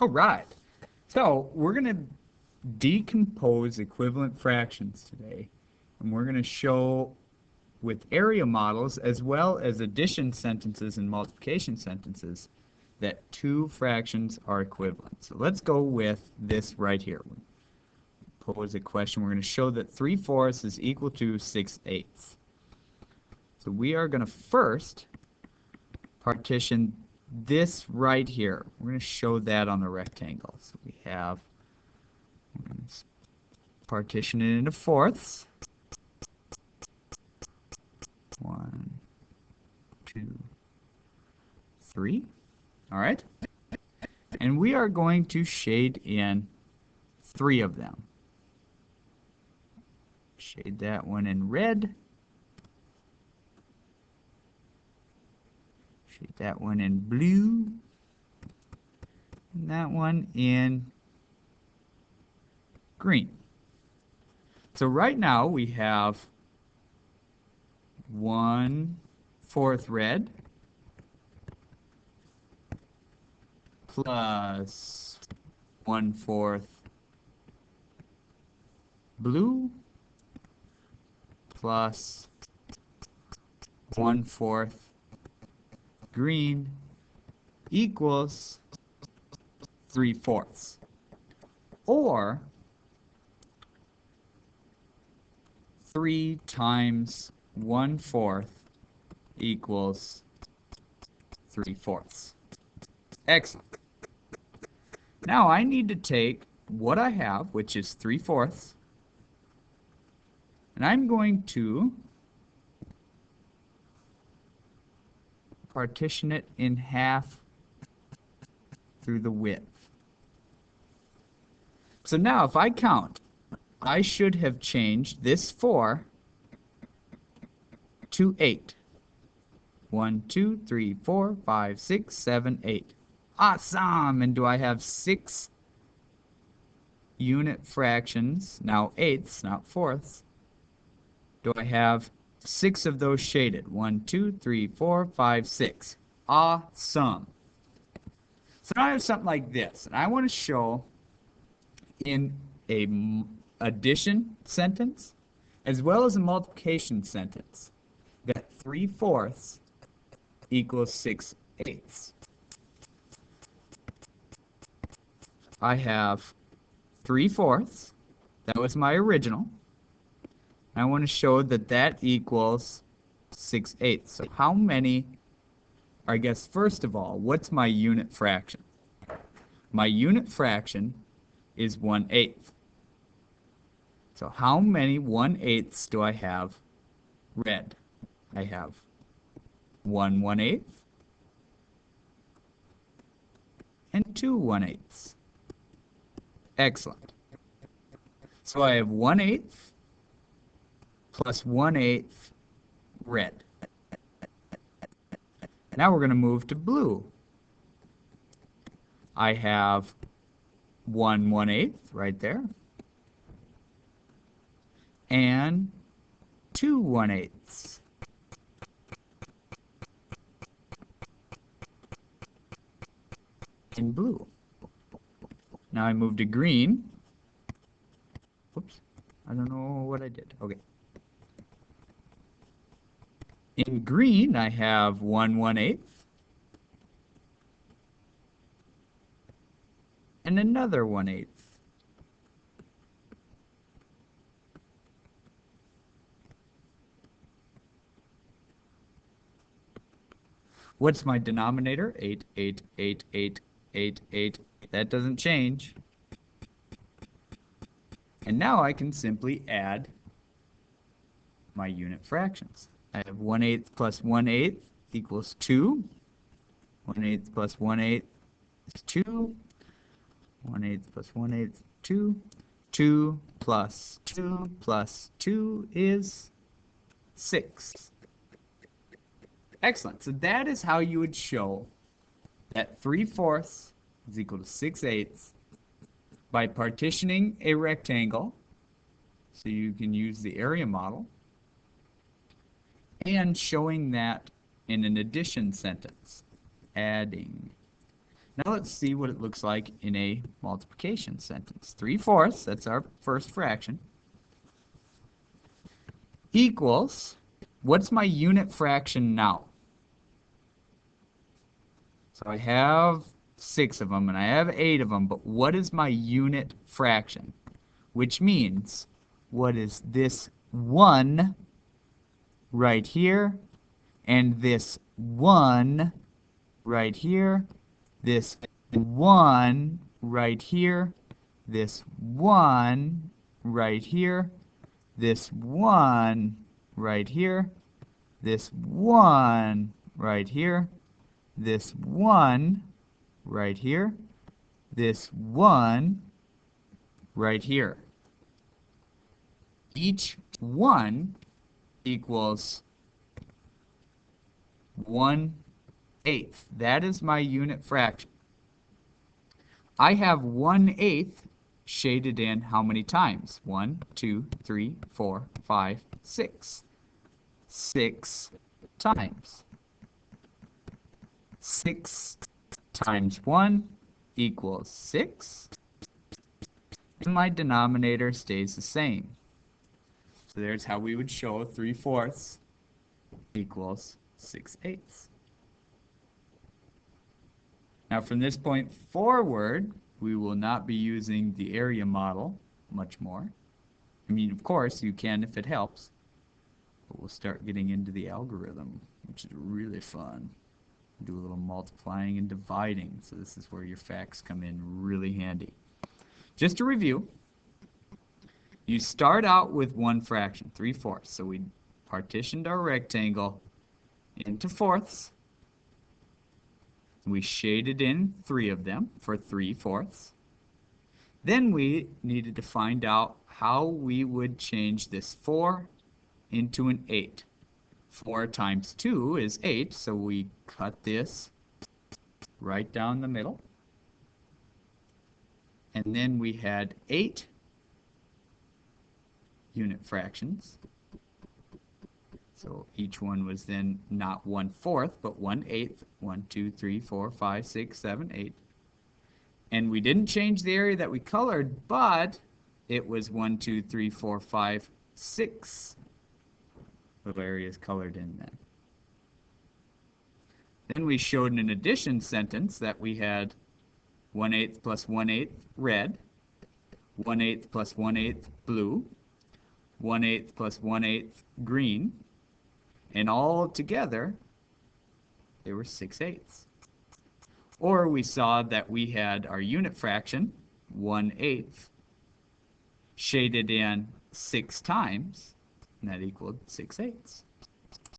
All right. So we're going to decompose equivalent fractions today. And we're going to show with area models as well as addition sentences and multiplication sentences that two fractions are equivalent. So let's go with this right here. We pose a question. We're going to show that 3/4 is equal to 6/8. So we are going to first partition this right here. We're going to show that on the rectangle. So we have, partition it into fourths. 1, 2, 3. All right. And we are going to shade in 3 of them. Shade that one in red. Shade that one in blue. And that one in green. So right now we have 1/4 red plus 1/4 blue plus 1/4 green equals 3/4. Or 3 times 1/4 equals 3/4. Excellent. Now I need to take what I have, which is 3/4, and I'm going to partition it in half through the width. So now if I count, I should have changed this 4 to 8. 1, 2, 3, 4, 5, 6, 7, 8. Awesome! And do I have 6 unit fractions, now eighths, not fourths? Do I have 6 of those shaded? 1, 2, 3, 4, 5, 6. Awesome! So now I have something like this, and I want to show in a addition sentence as well as a multiplication sentence that 3/4 equals 6/8. I have 3/4. That was my original. I want to show that that equals 6/8. So how many, I guess first of all, what's my unit fraction? My unit fraction is 1/8. So how many 1/8 do I have red? I have 1 1/8 and 2 1/8. Excellent. So I have 1/8 plus 1/8 red. Now we're going to move to blue. I have 1 1/8 right there and 2 1/8. In blue. Now I move to green. Whoops, I don't know what I did. Okay. In green, I have 1 1/8 and another 1/8. What's my denominator? 8, 8, 8, 8, 8, 8. That doesn't change. And now I can simply add my unit fractions. I have 1/8 plus 1/8 equals 2. 1/8 plus 1/8 is 2. 1/8 plus 1/8 is 2. 2 plus 2 plus 2 is 6. Excellent. So that is how you would show that 3/4 is equal to 6/8 by partitioning a rectangle, so you can use the area model, and showing that in an addition sentence, adding. Now let's see what it looks like in a multiplication sentence. 3/4, that's our first fraction, equals, what's my unit fraction now? So I have 6 of them and I have 8 of them, but what is my unit fraction? Which means, what is this 1 right here, and this 1 right here, this 1 right here, this 1 right here, this 1 right here, this 1 right here, this 1 right here, this 1 right here. Each 1 equals 1/8. That is my unit fraction. I have 1/8 shaded in how many times? 1, 2, 3, 4, 5, 6. 6 times. 6 times 1 equals 6. And my denominator stays the same. So there's how we would show 3/4 equals 6/8. Now from this point forward, we will not be using the area model much more. I mean, of course, you can if it helps. But we'll start getting into the algorithm, which is really fun. Do a little multiplying and dividing. So this is where your facts come in really handy. Just to review, you start out with one fraction, 3/4. So we partitioned our rectangle into fourths. We shaded in 3 of them for 3/4. Then we needed to find out how we would change this 4 into an 8. 4 times 2 is 8, so we cut this right down the middle. And then we had 8 unit fractions. So each one was then not 1/4, but 1/8. 1, 2, 3, 4, 5, 6, 7, 8. And we didn't change the area that we colored, but it was 1, 2, 3, 4, 5, 6 little areas colored in then. Then we showed in an addition sentence that we had 1/8 plus 1/8 red, 1/8 plus 1/8 blue, 1/8 plus 1/8 green, and all together they were 6/8. Or we saw that we had our unit fraction, 1/8, shaded in 6 times, and that equaled 6/8.